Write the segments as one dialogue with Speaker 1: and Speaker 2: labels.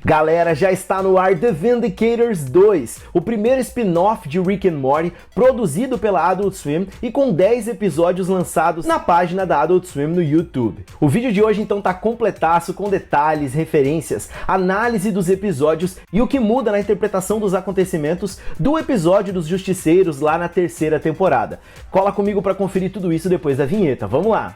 Speaker 1: Galera, já está no ar The Vindicators 2, o primeiro spin-off de Rick and Morty, produzido pela Adult Swim e com 10 episódios lançados na página da Adult Swim no YouTube. O vídeo de hoje então tá completaço, com detalhes, referências, análise dos episódios e o que muda na interpretação dos acontecimentos do episódio dos Justiceiros lá na terceira temporada. Cola comigo para conferir tudo isso depois da vinheta, vamos lá!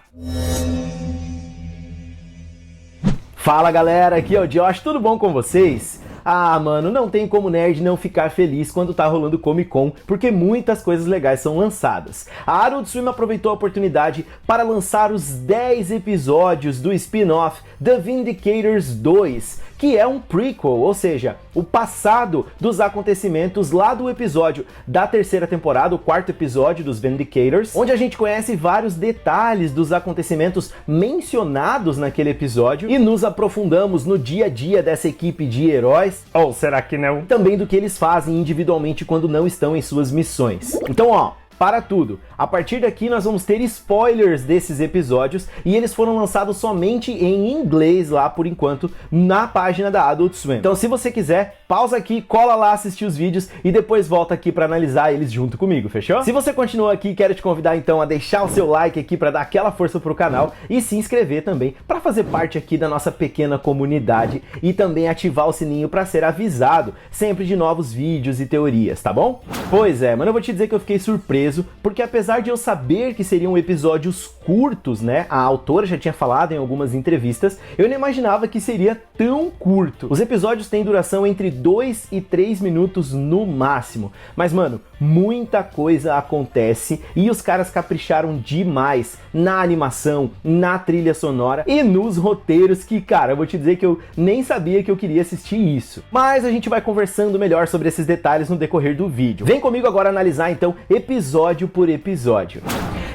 Speaker 1: Fala galera, aqui é o Josh, tudo bom com vocês? Ah, mano, não tem como nerd não ficar feliz quando tá rolando Comic Con, porque muitas coisas legais são lançadas. A Adult Swim aproveitou a oportunidade para lançar os 10 episódios do spin-off The Vindicators 2, que é um prequel, ou seja, o passado dos acontecimentos lá do episódio da terceira temporada, o quarto episódio dos Vindicators, onde a gente conhece vários detalhes dos acontecimentos mencionados naquele episódio e nos aprofundamos no dia a dia dessa equipe de heróis, ou será que não? Também do que eles fazem individualmente quando não estão em suas missões. Então, ó, para tudo. A partir daqui nós vamos ter spoilers desses episódios e eles foram lançados somente em inglês lá por enquanto na página da Adult Swim. Então se você quiser, pausa aqui, cola lá assistir os vídeos e depois volta aqui para analisar eles junto comigo, fechou? Se você continua aqui, quero te convidar então a deixar o seu like aqui para dar aquela força pro canal e se inscrever também para fazer parte aqui da nossa pequena comunidade e também ativar o sininho para ser avisado sempre de novos vídeos e teorias, tá bom? Pois é, mano, eu vou te dizer que eu fiquei surpreso porque apesar de eu saber que seriam episódios curtos, né, a autora já tinha falado em algumas entrevistas, eu não imaginava que seria tão curto. Os episódios têm duração entre 2 e 3 minutos no máximo, mas mano, muita coisa acontece e os caras capricharam demais na animação, na trilha sonora e nos roteiros que, cara, eu vou te dizer que eu nem sabia que eu queria assistir isso. Mas a gente vai conversando melhor sobre esses detalhes no decorrer do vídeo. Vem comigo agora analisar então episódio por episódio.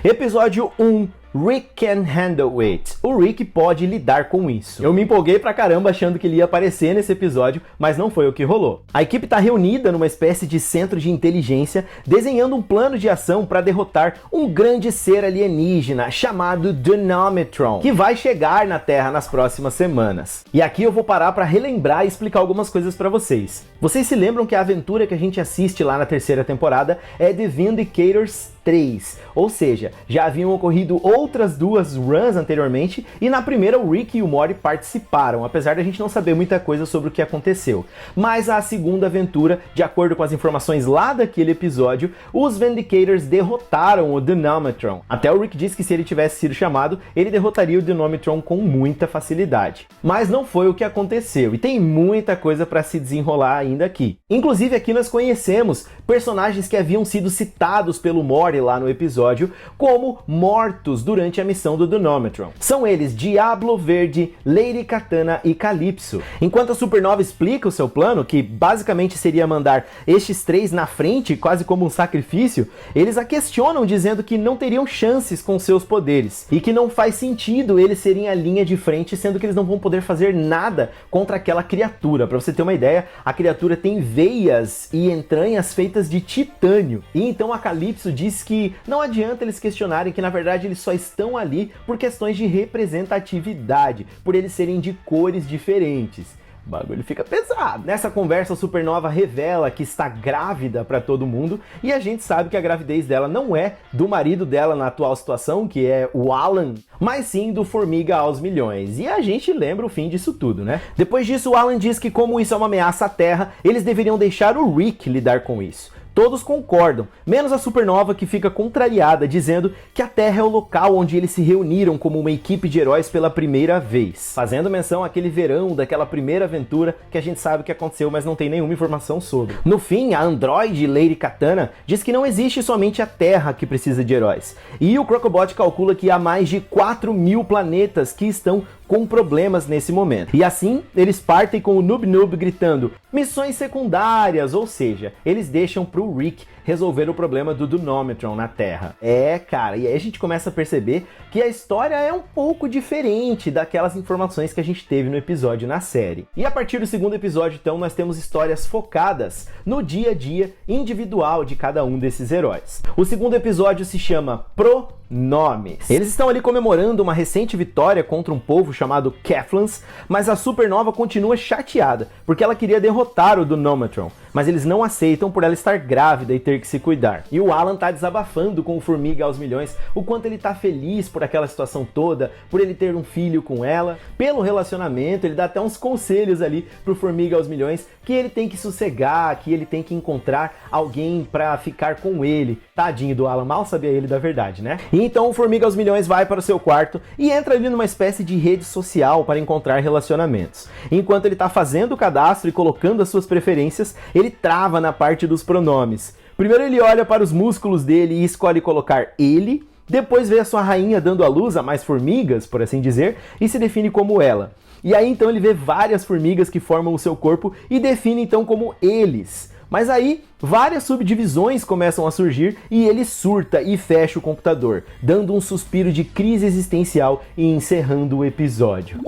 Speaker 1: Episódio 1. Rick can handle it. O Rick pode lidar com isso. Eu me empolguei pra caramba achando que ele ia aparecer nesse episódio, mas não foi o que rolou. A equipe tá reunida numa espécie de centro de inteligência, desenhando um plano de ação para derrotar um grande ser alienígena chamado Denometron, que vai chegar na Terra nas próximas semanas. E aqui eu vou parar para relembrar e explicar algumas coisas para vocês. Vocês se lembram que a aventura que a gente assiste lá na terceira temporada é The Vindicators 3, ou seja, já haviam ocorrido outras duas runs anteriormente e na primeira o Rick e o Morty participaram, apesar da gente não saber muita coisa sobre o que aconteceu. Mas a segunda aventura, de acordo com as informações lá daquele episódio, os Vindicators derrotaram o Denometron. Até o Rick disse que se ele tivesse sido chamado, ele derrotaria o Denometron com muita facilidade. Mas não foi o que aconteceu e tem muita coisa para se desenrolar ainda aqui. Inclusive aqui nós conhecemos personagens que haviam sido citados pelo Morty lá no episódio como mortos durante a missão do Denometron. São eles Diablo Verde, Lady Katana e Calypso. Enquanto a Supernova explica o seu plano, que basicamente seria mandar estes três na frente, quase como um sacrifício, eles a questionam dizendo que não teriam chances com seus poderes e que não faz sentido eles serem a linha de frente, sendo que eles não vão poder fazer nada contra aquela criatura. Para você ter uma ideia, a criatura tem veias e entranhas feitas de titânio. E então a Calypso diz que não adianta eles questionarem que na verdade eles só estão ali por questões de representatividade, por eles serem de cores diferentes. O bagulho fica pesado. Nessa conversa, a Supernova revela que está grávida para todo mundo e a gente sabe que a gravidez dela não é do marido dela na atual situação, que é o Alan, mas sim do Formiga aos Milhões. E a gente lembra o fim disso tudo, né? Depois disso, o Alan diz que como isso é uma ameaça à Terra, eles deveriam deixar o Rick lidar com isso. Todos concordam, menos a Supernova, que fica contrariada, dizendo que a Terra é o local onde eles se reuniram como uma equipe de heróis pela primeira vez, fazendo menção àquele verão daquela primeira aventura que a gente sabe o que aconteceu, mas não tem nenhuma informação sobre. No fim, a androide Lady Katana diz que não existe somente a Terra que precisa de heróis, e o Crocobot calcula que há mais de 4.000 planetas que estão com problemas nesse momento. E assim, eles partem com o Noob Noob gritando missões secundárias, ou seja, eles deixam pro Rick resolver o problema do Denometron na Terra. É, cara, e aí a gente começa a perceber que a história é um pouco diferente daquelas informações que a gente teve no episódio na série. E a partir do segundo episódio, então, nós temos histórias focadas no dia a dia individual de cada um desses heróis. O segundo episódio se chama Pro nomes. Eles estão ali comemorando uma recente vitória contra um povo chamado Keflans, mas a Supernova continua chateada, porque ela queria derrotar o Dunomatron, mas eles não aceitam por ela estar grávida e ter que se cuidar. E o Alan tá desabafando com o Formiga aos Milhões, o quanto ele tá feliz por aquela situação toda, por ele ter um filho com ela, pelo relacionamento, ele dá até uns conselhos ali pro Formiga aos Milhões, que ele tem que sossegar, que ele tem que encontrar alguém pra ficar com ele. Tadinho do Alan, mal sabia ele da verdade, né? E então o Formiga aos Milhões vai para o seu quarto e entra ali numa espécie de rede social para encontrar relacionamentos. Enquanto ele tá fazendo o cadastro e colocando as suas preferências, ele trava na parte dos pronomes. Primeiro ele olha para os músculos dele e escolhe colocar ele, depois vê a sua rainha dando à luz a mais formigas, por assim dizer, e se define como ela. E aí então ele vê várias formigas que formam o seu corpo e define então como eles. Mas aí, várias subdivisões começam a surgir e ele surta e fecha o computador, dando um suspiro de crise existencial e encerrando o episódio.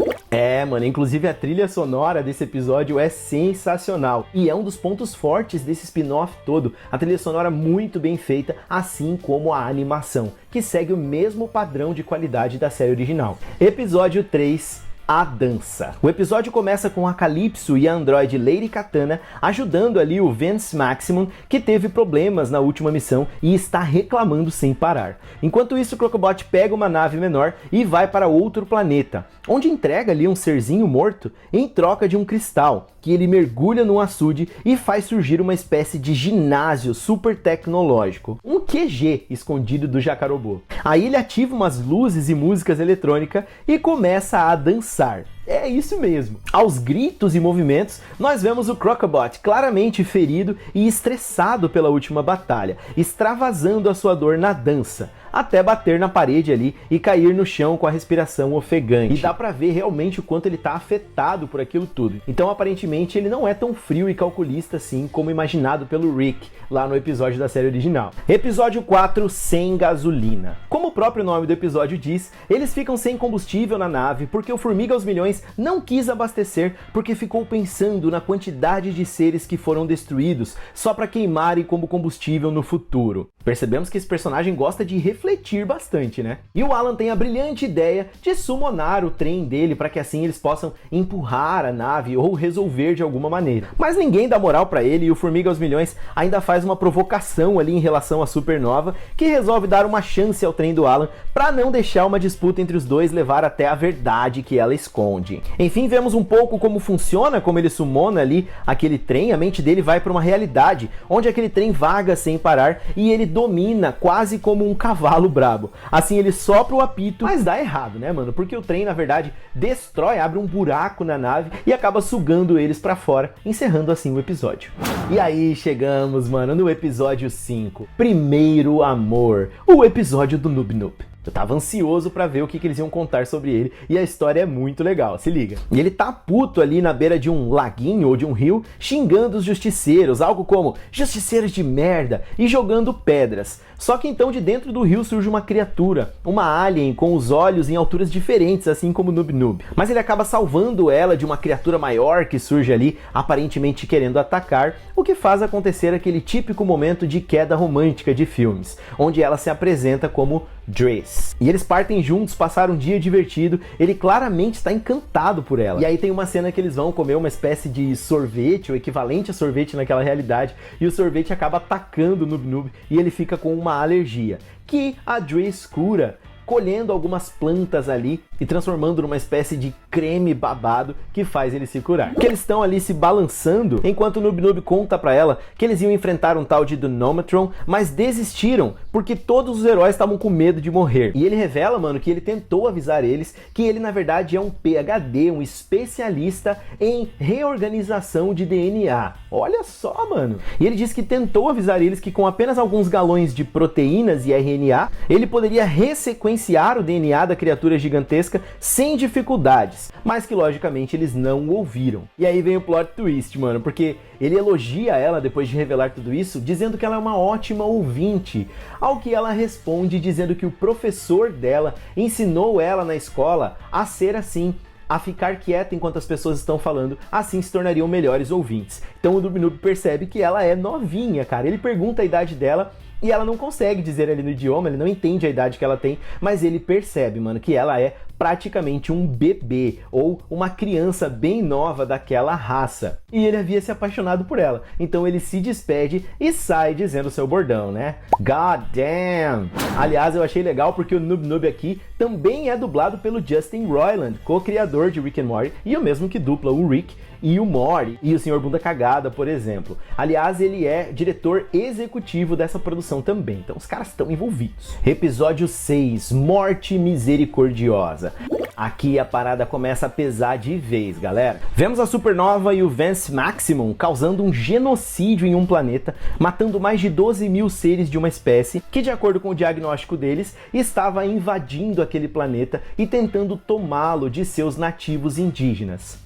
Speaker 1: Mano, inclusive a trilha sonora desse episódio é sensacional e é um dos pontos fortes desse spin-off todo. A trilha sonora muito bem feita, assim como a animação, que segue o mesmo padrão de qualidade da série original. Episódio 3. A dança. O episódio começa com a Calypso e a androide Lady Katana ajudando ali o Vance Maximum, que teve problemas na última missão e está reclamando sem parar. Enquanto isso, o Crocobot pega uma nave menor e vai para outro planeta, onde entrega ali um serzinho morto em troca de um cristal, que ele mergulha no açude e faz surgir uma espécie de ginásio super tecnológico, um QG escondido do Jacarobô. Aí ele ativa umas luzes e músicas eletrônicas e começa a dançar. É isso mesmo. Aos gritos e movimentos, nós vemos o Crocobot claramente ferido e estressado pela última batalha, extravasando a sua dor na dança, até bater na parede ali e cair no chão com a respiração ofegante. E dá pra ver realmente o quanto ele tá afetado por aquilo tudo. Então aparentemente ele não é tão frio e calculista assim como imaginado pelo Rick lá no episódio da série original. Episódio 4, sem gasolina. Como o próprio nome do episódio diz, eles ficam sem combustível na nave porque o Formiga aos Milhões não quis abastecer porque ficou pensando na quantidade de seres que foram destruídos só para queimarem como combustível no futuro. Percebemos que esse personagem gosta de refletir bastante, né? E o Alan tem a brilhante ideia de summonar o trem dele para que assim eles possam empurrar a nave ou resolver de alguma maneira. Mas ninguém dá moral para ele e o Formiga aos Milhões ainda faz uma provocação ali em relação à Supernova, que resolve dar uma chance ao trem do Alan para não deixar uma disputa entre os dois levar até a verdade que ela esconde. Enfim, vemos um pouco como funciona, como ele summona ali aquele trem, a mente dele vai para uma realidade onde aquele trem vaga sem parar e ele domina quase como um cavalo brabo. Assim ele sopra o apito, mas dá errado, né, mano? Porque o trem, na verdade, destrói, abre um buraco na nave e acaba sugando eles pra fora, encerrando assim o episódio. E aí chegamos, mano, no episódio 5, Primeiro Amor, o episódio do Noob Noob. Eu tava ansioso pra ver o que eles iam contar sobre ele e a história é muito legal, se liga. E ele tá puto ali na beira de um laguinho ou de um rio, xingando os justiceiros, algo como justiceiros de merda e jogando pedras. Só que então de dentro do rio surge uma criatura, uma alien com os olhos em alturas diferentes, assim como Noob Noob. Mas ele acaba salvando ela de uma criatura maior que surge ali, aparentemente querendo atacar, o que faz acontecer aquele típico momento de queda romântica de filmes, onde ela se apresenta como Driss. E eles partem juntos, passaram um dia divertido, ele claramente está encantado por ela. E aí tem uma cena que eles vão comer uma espécie de sorvete, o equivalente a sorvete naquela realidade, e o sorvete acaba atacando o Noob Noob e ele fica com uma alergia, que a Driss cura colhendo algumas plantas ali e transformando numa espécie de creme babado que faz ele se curar. Que eles estão ali se balançando enquanto o Noob Noob conta pra ela que eles iam enfrentar um tal de Dunomatron, mas desistiram porque todos os heróis estavam com medo de morrer. E ele revela, mano, que ele tentou avisar eles que ele na verdade é um PhD, um especialista em reorganização de DNA. Olha só, mano. E ele disse que tentou avisar eles que com apenas alguns galões de proteínas e RNA, ele poderia ressequenciar o DNA da criatura gigantesca sem dificuldades, mas que logicamente eles não ouviram. E aí vem o plot twist, mano, porque ele elogia ela depois de revelar tudo isso, dizendo que ela é uma ótima ouvinte, ao que ela responde dizendo que o professor dela ensinou ela na escola a ser assim, a ficar quieta enquanto as pessoas estão falando, assim se tornariam melhores ouvintes. Então o Noob Noob percebe que ela é novinha, cara. Ele pergunta a idade dela E ela não consegue dizer ali no idioma, ele não entende a idade que ela tem, mas ele percebe, mano, que ela é praticamente um bebê ou uma criança bem nova daquela raça. E ele havia se apaixonado por ela. Então ele se despede e sai dizendo seu bordão, né? God damn! Aliás, eu achei legal porque o Noob Noob aqui também é dublado pelo Justin Roiland, co-criador de Rick and Morty, e o mesmo que dupla o Rick e o Morty e o Sr. Bunda Cagada, por exemplo. Aliás, ele é diretor executivo dessa produção também, então os caras estão envolvidos. Episódio 6, Morte Misericordiosa. Aqui a parada começa a pesar de vez, galera. Vemos a Supernova e o Vance Maximum causando um genocídio em um planeta, matando mais de 12 mil seres de uma espécie que, de acordo com o diagnóstico deles, estava invadindo aquele planeta e tentando tomá-lo de seus nativos indígenas.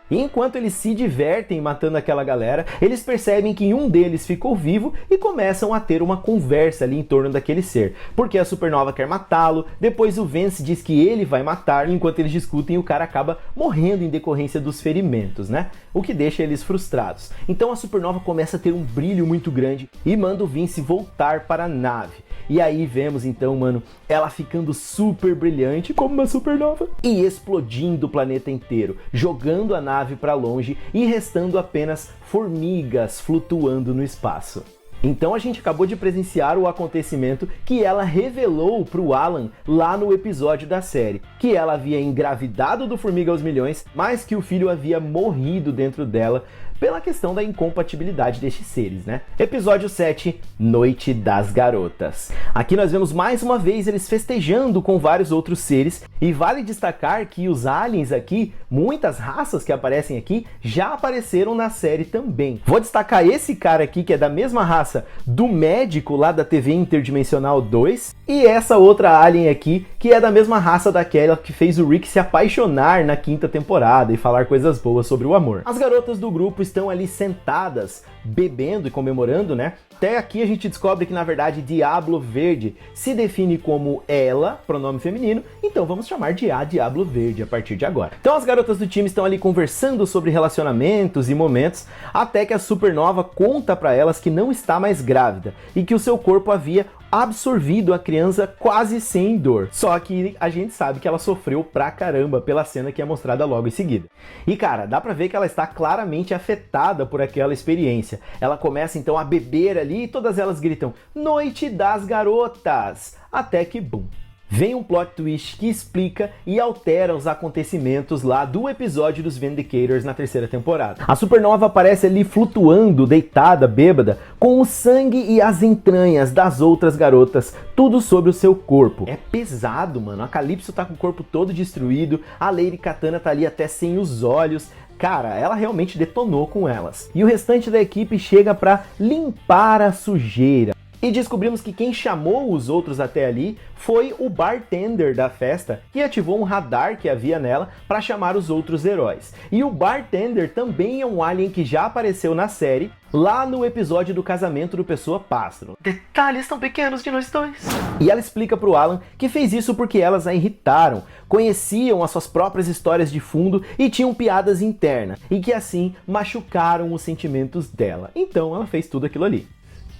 Speaker 1: E enquanto eles se divertem matando aquela galera, eles percebem que um deles ficou vivo e começam a ter uma conversa ali em torno daquele ser. Porque a Supernova quer matá-lo, depois o Vance diz que ele vai matar, e enquanto eles discutem o cara acaba morrendo em decorrência dos ferimentos, né? O que deixa eles frustrados. Então a Supernova começa a ter um brilho muito grande e manda o Vince voltar para a nave. E aí vemos então, mano, ela ficando super brilhante como uma supernova e explodindo o planeta inteiro, jogando a nave para longe e restando apenas formigas flutuando no espaço. Então a gente acabou de presenciar o acontecimento que ela revelou pro Alan lá no episódio da série, que ela havia engravidado do Formiga aos Milhões, mas que o filho havia morrido dentro dela pela questão da incompatibilidade destes seres, né? Episódio 7, Noite das Garotas. Aqui nós vemos mais uma vez eles festejando com vários outros seres, e vale destacar que os aliens aqui, muitas raças que aparecem aqui, já apareceram na série também. Vou destacar esse cara aqui, que é da mesma raça do médico lá da TV Interdimensional 2, e essa outra alien aqui, que é da mesma raça daquela que fez o Rick se apaixonar na 5ª temporada e falar coisas boas sobre o amor. As garotas do grupo estão ali sentadas, bebendo e comemorando, né? Até aqui a gente descobre que, na verdade, Diablo Verde se define como ela, pronome feminino, então vamos chamar de a Diablo Verde a partir de agora. Então as garotas do time estão ali conversando sobre relacionamentos e momentos, até que a Supernova conta pra elas que não está mais grávida e que o seu corpo havia absorvido a criança quase sem dor. Só que a gente sabe que ela sofreu pra caramba pela cena que é mostrada logo em seguida. E cara, dá pra ver que ela está claramente afetada por aquela experiência. Ela começa então a beber ali e todas elas gritam Noite das Garotas! Até que bum! Vem um plot twist que explica e altera os acontecimentos lá do episódio dos Vindicators na 3ª temporada. A Supernova aparece ali flutuando, deitada, bêbada, com o sangue e as entranhas das outras garotas, tudo sobre o seu corpo. É pesado, mano. A Calypso tá com o corpo todo destruído, a Lady Katana tá ali até sem os olhos. Cara, ela realmente detonou com elas. E o restante da equipe chega pra limpar a sujeira. E descobrimos que quem chamou os outros até ali foi o bartender da festa, que ativou um radar que havia nela para chamar os outros heróis. E o bartender também é um alien que já apareceu na série, lá no episódio do casamento do Pessoa Pássaro. Detalhes tão pequenos de nós dois. E ela explica pro Alan que fez isso porque elas a irritaram, conheciam as suas próprias histórias de fundo e tinham piadas internas, e que assim machucaram os sentimentos dela. Então ela fez tudo aquilo ali.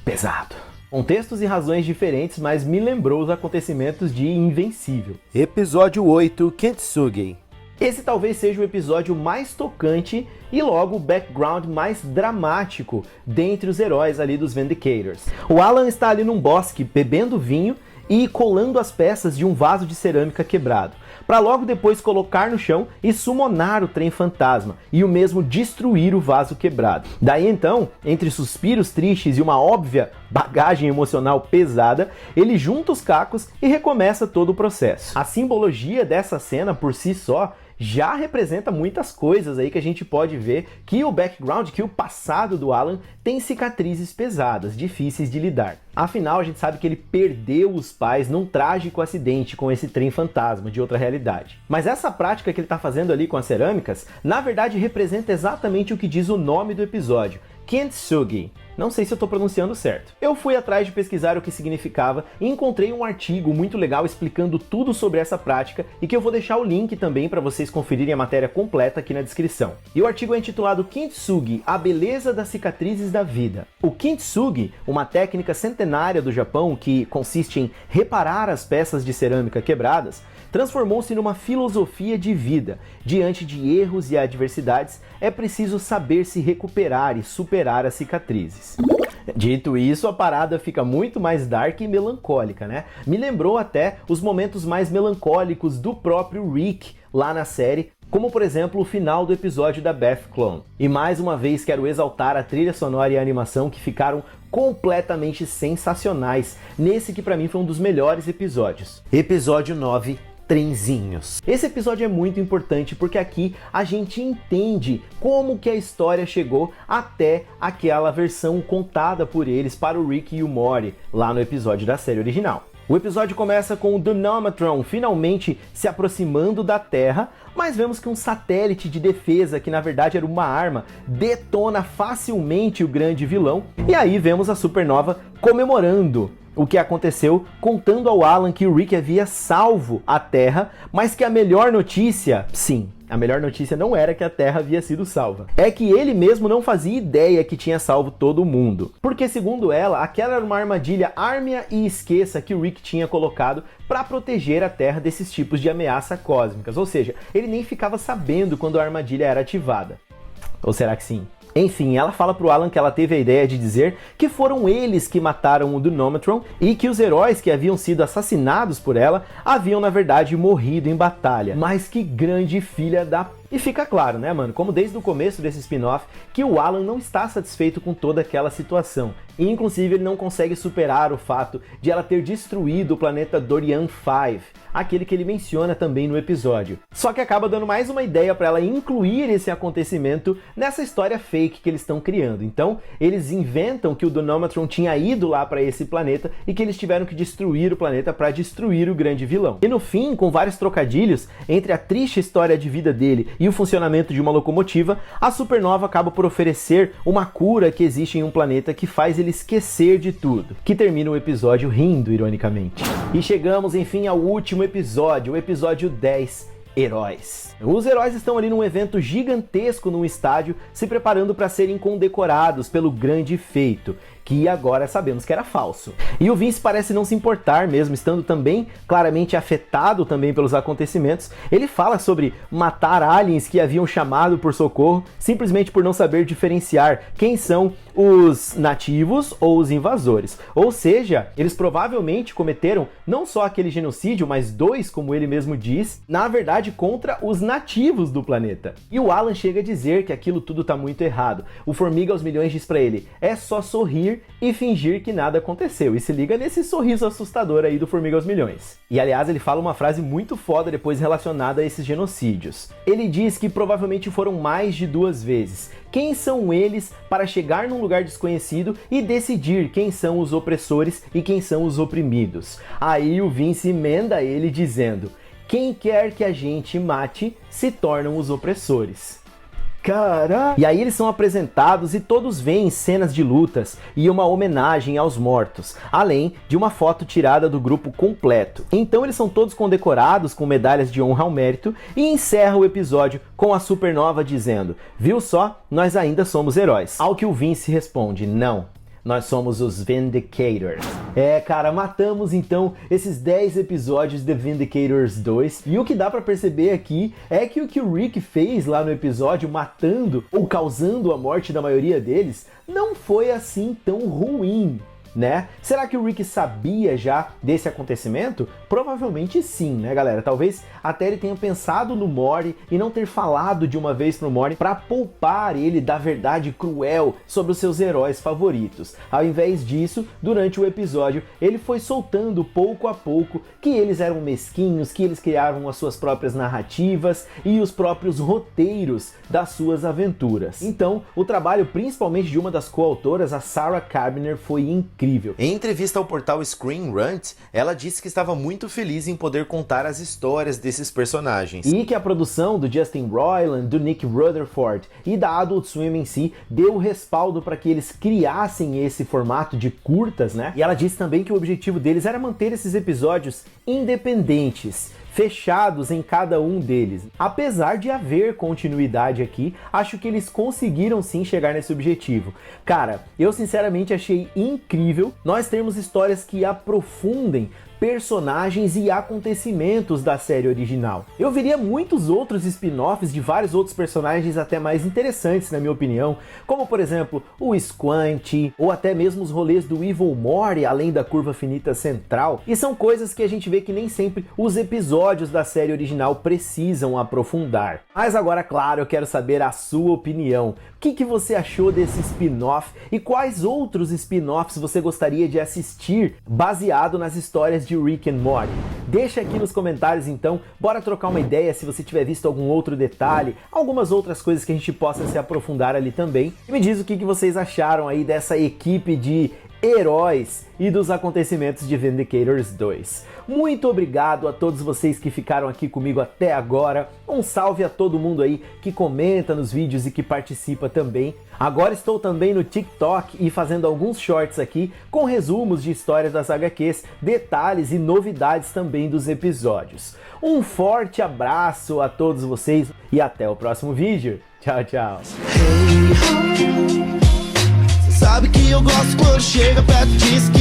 Speaker 1: Pesado. Contextos e razões diferentes, mas me lembrou os acontecimentos de Invencível. Episódio 8, Kintsugi. Esse talvez seja o episódio mais tocante e logo o background mais dramático dentre os heróis ali dos Vindicators. O Alan está ali num bosque bebendo vinho e colando as peças de um vaso de cerâmica quebrado, para logo depois colocar no chão e summonar o trem fantasma e o mesmo destruir o vaso quebrado. Daí então, entre suspiros tristes e uma óbvia bagagem emocional pesada, ele junta os cacos e recomeça todo o processo. A simbologia dessa cena por si só já representa muitas coisas aí que a gente pode ver que o background, que o passado do Alan tem cicatrizes pesadas, difíceis de lidar. Afinal, a gente sabe que ele perdeu os pais num trágico acidente com esse trem fantasma de outra realidade. Mas essa prática que ele está fazendo ali com as cerâmicas, na verdade representa exatamente o que diz o nome do episódio, Kintsugi. Não sei se eu tô pronunciando certo. Eu fui atrás de pesquisar o que significava e encontrei um artigo muito legal explicando tudo sobre essa prática e que eu vou deixar o link também para vocês conferirem a matéria completa aqui na descrição. E o artigo é intitulado Kintsugi, a beleza das cicatrizes da vida. O Kintsugi, uma técnica centenária do Japão que consiste em reparar as peças de cerâmica quebradas, transformou-se numa filosofia de vida. Diante de erros e adversidades, é preciso saber se recuperar e superar as cicatrizes. Dito isso, a parada fica muito mais dark e melancólica, né? Me lembrou até os momentos mais melancólicos do próprio Rick lá na série, como por exemplo o final do episódio da Beth Clone. E mais uma vez quero exaltar a trilha sonora e a animação que ficaram completamente sensacionais nesse que pra mim foi um dos melhores episódios. Episódio 9, Trenzinhos. Esse episódio é muito importante porque aqui a gente entende como que a história chegou até aquela versão contada por eles para o Rick e o Morty lá no episódio da série original. O episódio começa com o Dunomatron finalmente se aproximando da Terra, mas vemos que um satélite de defesa, que na verdade era uma arma, detona facilmente o grande vilão, e aí vemos a Supernova comemorando o que aconteceu, contando ao Alan que o Rick havia salvo a Terra, mas que a melhor notícia, sim, a melhor notícia não era que a Terra havia sido salva. É que ele mesmo não fazia ideia que tinha salvo todo mundo. Porque, segundo ela, aquela era uma armadilha arme-a e esqueça que o Rick tinha colocado para proteger a Terra desses tipos de ameaças cósmicas. Ou seja, ele nem ficava sabendo quando a armadilha era ativada. Ou será que sim? Enfim, ela fala pro Alan que ela teve a ideia de dizer que foram eles que mataram o Dunomatron e que os heróis que haviam sido assassinados por ela haviam, na verdade, morrido em batalha. Mas que grande filha da... E fica claro, né, mano, como desde o começo desse spin-off, que o Alan não está satisfeito com toda aquela situação. E, inclusive, ele não consegue superar o fato de ela ter destruído o planeta Dorian 5, aquele que ele menciona também no episódio. Só que acaba dando mais uma ideia para ela incluir esse acontecimento nessa história fake que eles estão criando. Então, eles inventam que o Dunomatron tinha ido lá para esse planeta e que eles tiveram que destruir o planeta para destruir o grande vilão. E no fim, com vários trocadilhos entre a triste história de vida dele e o funcionamento de uma locomotiva, a Supernova acaba por oferecer uma cura que existe em um planeta que faz ele esquecer de tudo, que termina o episódio rindo, ironicamente. E chegamos, enfim, ao último episódio, o episódio 10, Heróis. Os heróis estão ali num evento gigantesco num estádio, se preparando para serem condecorados pelo grande feito, que agora sabemos que era falso. E o Vince parece não se importar mesmo, estando também claramente afetado também pelos acontecimentos. Ele fala sobre matar aliens que haviam chamado por socorro, simplesmente por não saber diferenciar quem são os nativos ou os invasores. Ou seja, eles provavelmente cometeram não só aquele genocídio, mas dois, como ele mesmo diz, na verdade contra os nativos do planeta. E o Alan chega a dizer que aquilo tudo tá muito errado. O Formiga aos Milhões diz pra ele, é só sorrir e fingir que nada aconteceu. E se liga nesse sorriso assustador aí do Formiga aos Milhões. E aliás, ele fala uma frase muito foda depois relacionada a esses genocídios. Ele diz que provavelmente foram mais de 2 vezes. Quem são eles para chegar num lugar desconhecido e decidir quem são os opressores e quem são os oprimidos? Aí o Vince emenda ele dizendo, quem quer que a gente mate se tornam os opressores. Cara! E aí eles são apresentados e todos veem cenas de lutas e uma homenagem aos mortos, além de uma foto tirada do grupo completo. Então eles são todos condecorados com medalhas de honra ao mérito e encerra o episódio com a Supernova dizendo, viu só, nós ainda somos heróis. Ao que o Vince responde, não. Nós somos os Vindicators. É, cara, matamos então esses 10 episódios de Vindicators 2. E o que dá pra perceber aqui é que o que o Rick fez lá no episódio, matando ou causando a morte da maioria deles, não foi assim tão ruim, né? Será que o Rick sabia já desse acontecimento? Provavelmente sim, né, galera? Talvez até ele tenha pensado no Morty e não ter falado de uma vez pro Morty para poupar ele da verdade cruel sobre os seus heróis favoritos. Ao invés disso, durante o episódio, ele foi soltando pouco a pouco que eles eram mesquinhos, que eles criavam as suas próprias narrativas e os próprios roteiros das suas aventuras. Então, o trabalho principalmente de uma das coautoras, a Sarah Carboner, foi incrível. incrível. Em entrevista ao portal Screen Rant, ela disse que estava muito feliz em poder contar as histórias desses personagens. E que a produção do Justin Roiland, do Nick Rutherford e da Adult Swim em si deu respaldo para que eles criassem esse formato de curtas, né? E ela disse também que o objetivo deles era manter esses episódios independentes, fechados em cada um deles. Apesar de haver continuidade aqui, acho que eles conseguiram sim chegar nesse objetivo. Cara, eu sinceramente achei incrível nós termos histórias que aprofundem personagens e acontecimentos da série original. Eu veria muitos outros spin-offs de vários outros personagens até mais interessantes, na minha opinião, como por exemplo o Squanty, ou até mesmo os rolês do Evil Morty, além da curva finita central, e são coisas que a gente vê que nem sempre os episódios da série original precisam aprofundar. Mas agora, claro, eu quero saber a sua opinião. O que você achou desse spin-off e quais outros spin-offs você gostaria de assistir baseado nas histórias de Rick and Morty? Deixa aqui nos comentários então, bora trocar uma ideia se você tiver visto algum outro detalhe, algumas outras coisas que a gente possa se aprofundar ali também. E me diz o que vocês acharam aí dessa equipe de heróis e dos acontecimentos de Vindicators 2. Muito obrigado a todos vocês que ficaram aqui comigo até agora. Um salve a todo mundo aí que comenta nos vídeos e que participa também. Agora estou também no TikTok e fazendo alguns shorts aqui com resumos de histórias das HQs, detalhes e novidades também dos episódios. Um forte abraço a todos vocês e até o próximo vídeo. Tchau, tchau.
Speaker 2: Sabe que eu gosto quando chega perto, diz que